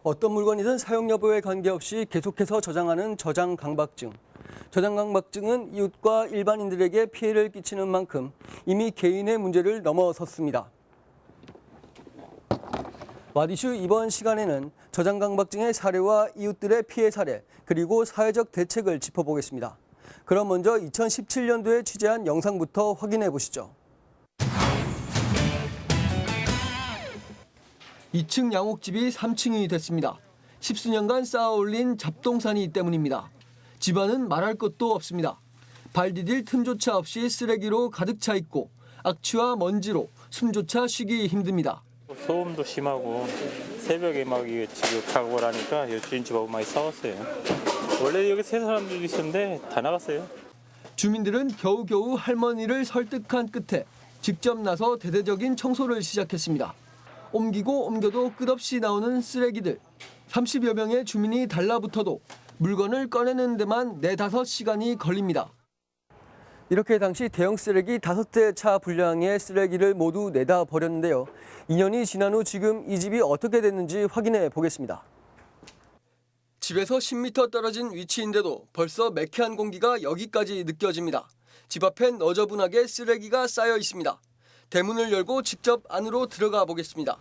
어떤 물건이든 사용 여부에 관계없이 계속해서 저장하는 저장 강박증. 저장 강박증은 이웃과 일반인들에게 피해를 끼치는 만큼 이미 개인의 문제를 넘어섰습니다. 와디슈 이번 시간에는 저장 강박증의 사례와 이웃들의 피해 사례, 그리고 사회적 대책을 짚어보겠습니다. 그럼 먼저 2017년도에 취재한 영상부터 확인해 보시죠. 2층 양옥집이 3층이 됐습니다. 십수년간 쌓아올린 잡동사니 때문입니다. 집안은 말할 것도 없습니다. 발 디딜 틈조차 없이 쓰레기로 가득 차 있고 악취와 먼지로 숨조차 쉬기 힘듭니다. 소음도 심하고 새벽에 막 지금 가고 나니까 주인집하고 많이 싸웠어요. 원래 여기 세 사람들이 있었는데 다 나갔어요. 주민들은 겨우겨우 할머니를 설득한 끝에 직접 나서 대대적인 청소를 시작했습니다. 옮기고 옮겨도 끝없이 나오는 쓰레기들. 30여 명의 주민이 달라붙어도 물건을 꺼내는 데만 4-5시간이 걸립니다. 이렇게 당시 대형 쓰레기 5대 차 분량의 쓰레기를 모두 내다 버렸는데요. 2년이 지난 후 지금 이 집이 어떻게 됐는지 확인해 보겠습니다. 집에서 10m 떨어진 위치인데도 벌써 매캐한 공기가 여기까지 느껴집니다. 집 앞엔 너저분하게 쓰레기가 쌓여 있습니다. 대문을 열고 직접 안으로 들어가 보겠습니다.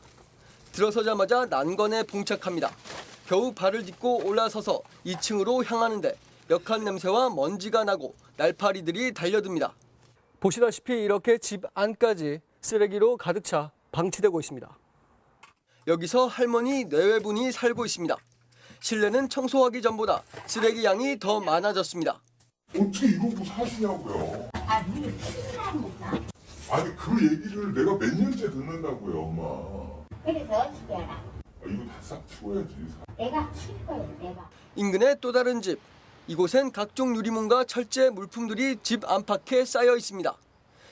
들어서자마자 난관에 봉착합니다. 겨우 발을 딛고 올라서서 2층으로 향하는데 역한 냄새와 먼지가 나고 날파리들이 달려듭니다. 보시다시피 이렇게 집 안까지 쓰레기로 가득 차 방치되고 있습니다. 여기서 할머니 내외분이 살고 있습니다. 실내는 청소하기 전보다 쓰레기 양이 더 많아졌습니다. 어떻게 이러고 사시냐고요. 아니 그 얘기를 내가 몇 년째 듣는다고요, 엄마. 그래서 어떻게 알아? 이거 다 싹 치워야지. 내가 칠 거예요, 내가. 인근의 또 다른 집. 이곳엔 각종 유리문과 철제 물품들이 집 안팎에 쌓여 있습니다.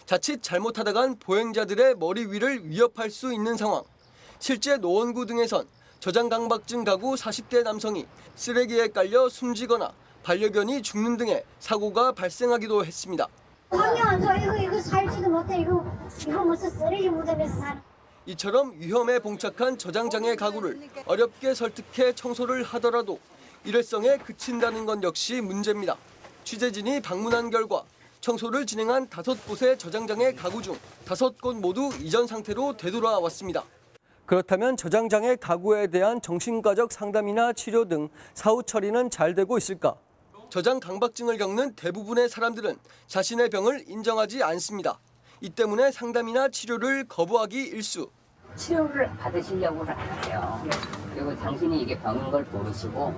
자칫 잘못하다간 보행자들의 머리 위를 위협할 수 있는 상황. 실제 노원구 등에선 저장 강박증 가구 40대 남성이 쓰레기에 깔려 숨지거나 반려견이 죽는 등의 사고가 발생하기도 했습니다. 하면 저 이거 살지도 못해. 이거 무슨 쓰레기 무덤에서 살. 이처럼 위험에 봉착한 저장장애 가구를 어렵게 설득해 청소를 하더라도 일회성에 그친다는 건 역시 문제입니다. 취재진이 방문한 결과 청소를 진행한 5곳의 저장장애 가구 중 5곳 모두 이전 상태로 되돌아왔습니다. 그렇다면 저장장애 가구에 대한 정신과적 상담이나 치료 등 사후 처리는 잘 되고 있을까? 저장 강박증을 겪는 대부분의 사람들은 자신의 병을 인정하지 않습니다. 이 때문에 상담이나 치료를 거부하기 일쑤. 치료를 받으시려고 하세요. 그리고 당신이 이게 병인 걸 모르시고,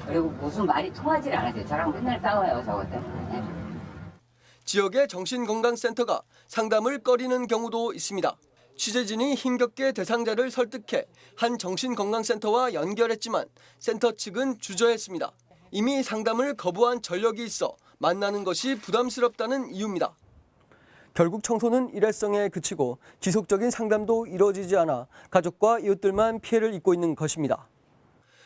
그리고 무슨 말이 통하지 않으세요. 저랑 맨날 싸워요, 저것 때문에. 지역의 정신건강센터가 상담을 꺼리는 경우도 있습니다. 취재진이 힘겹게 대상자를 설득해 한 정신건강센터와 연결했지만 센터 측은 주저했습니다. 이미 상담을 거부한 전력이 있어 만나는 것이 부담스럽다는 이유입니다. 결국 청소는 일회성에 그치고 지속적인 상담도 이루어지지 않아 가족과 이웃들만 피해를 입고 있는 것입니다.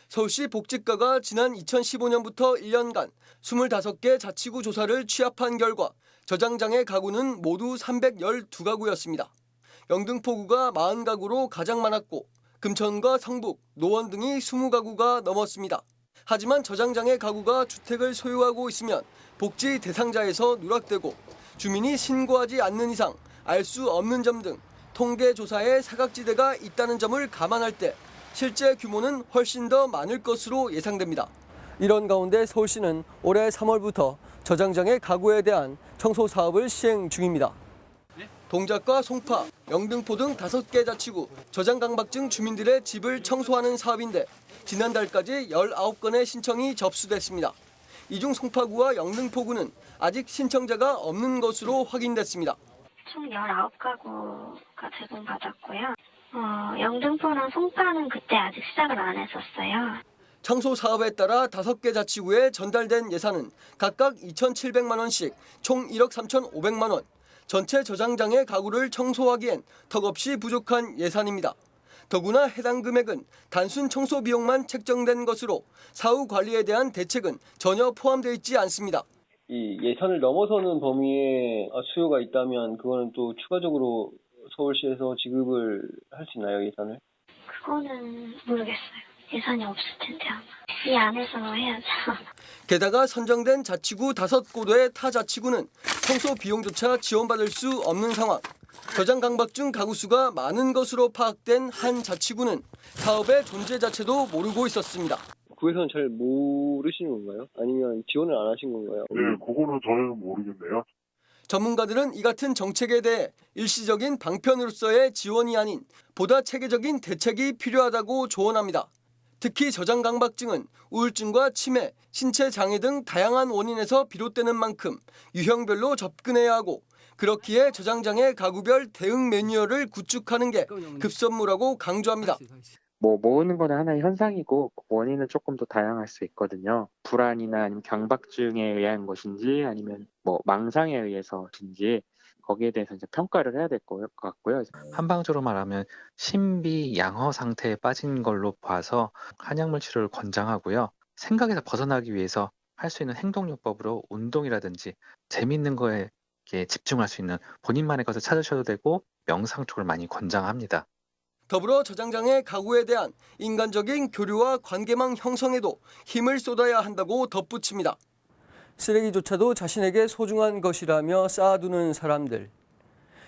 서울시 복지과가 지난 2015년부터 1년간 25개 자치구 조사를 취합한 결과 저장장애 가구는 모두 312가구였습니다. 영등포구가 40가구로 가장 많았고 금천과 성북, 노원 등이 20가구가 넘었습니다. 하지만 저장장애 가구가 주택을 소유하고 있으면 복지 대상자에서 누락되고 주민이 신고하지 않는 이상 알 수 없는 점 등 통계 조사에 사각지대가 있다는 점을 감안할 때 실제 규모는 훨씬 더 많을 것으로 예상됩니다. 이런 가운데 서울시는 올해 3월부터 저장장애 가구에 대한 청소 사업을 시행 중입니다. 동작과 송파, 영등포 등 5개 자치구 저장 강박증 주민들의 집을 청소하는 사업인데 지난달까지 19건의 신청이 접수됐습니다. 이 중 송파구와 영등포구는 아직 신청자가 없는 것으로 확인됐습니다. 총 19가구가 제공받았고요. 영등포랑 송파는 그때 아직 시작을 안 했었어요. 청소 사업에 따라 5개 자치구에 전달된 예산은 각각 2,700만 원씩 총 1억 3,500만 원. 전체 저장장애 가구를 청소하기엔 턱없이 부족한 예산입니다. 더구나 해당 금액은 단순 청소 비용만 책정된 것으로 사후 관리에 대한 대책은 전혀 포함되어 있지 않습니다. 이 예산을 넘어서는 범위의 수요가 있다면 그거는 또 추가적으로 서울시에서 지급을 할 수 있나요, 예산을? 그거는 모르겠어요. 예산이 없을 텐데 아마. 이 안에서 해야죠. 게다가 선정된 자치구 5곳의 타 자치구는 청소 비용조차 지원받을 수 없는 상황. 저장 강박증 가구 수가 많은 것으로 파악된 한 자치구는 사업의 존재 자체도 모르고 있었습니다. 구에서는 잘 모르시는 건가요? 아니면 지원을 안 하신 건가요? 네, 그거는 저는 모르겠네요. 전문가들은 이 같은 정책에 대해 일시적인 방편으로서의 지원이 아닌 보다 체계적인 대책이 필요하다고 조언합니다. 특히 저장 강박증은 우울증과 치매, 신체 장애 등 다양한 원인에서 비롯되는 만큼 유형별로 접근해야 하고 그렇기에 저장장애 가구별 대응 매뉴얼을 구축하는 게 급선무라고 강조합니다. 모으는 거는 하나의 현상이고 원인은 조금 더 다양할 수 있거든요. 불안이나 아니면 경박증에 의한 것인지 아니면 망상에 의해서인지 거기에 대해서 이제 평가를 해야 될 것 같고요. 한방적으로 말하면 신비 양허 상태에 빠진 걸로 봐서 한약물 치료를 권장하고요. 생각에서 벗어나기 위해서 할 수 있는 행동요법으로 운동이라든지 재밌는 거에 집중할 수 있는 본인만의 것을 찾으셔도 되고 명상 쪽을 많이 권장합니다. 더불어 저장장애 가구에 대한 인간적인 교류와 관계망 형성에도 힘을 쏟아야 한다고 덧붙입니다. 쓰레기조차도 자신에게 소중한 것이라며 쌓아두는 사람들.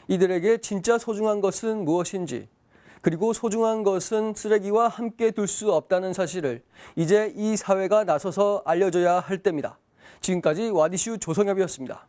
이들에게 진짜 소중한 것은 무엇인지, 그리고 소중한 것은 쓰레기와 함께 둘 수 없다는 사실을 이제 이 사회가 나서서 알려줘야 할 때입니다. 지금까지 와디슈 조성엽이었습니다.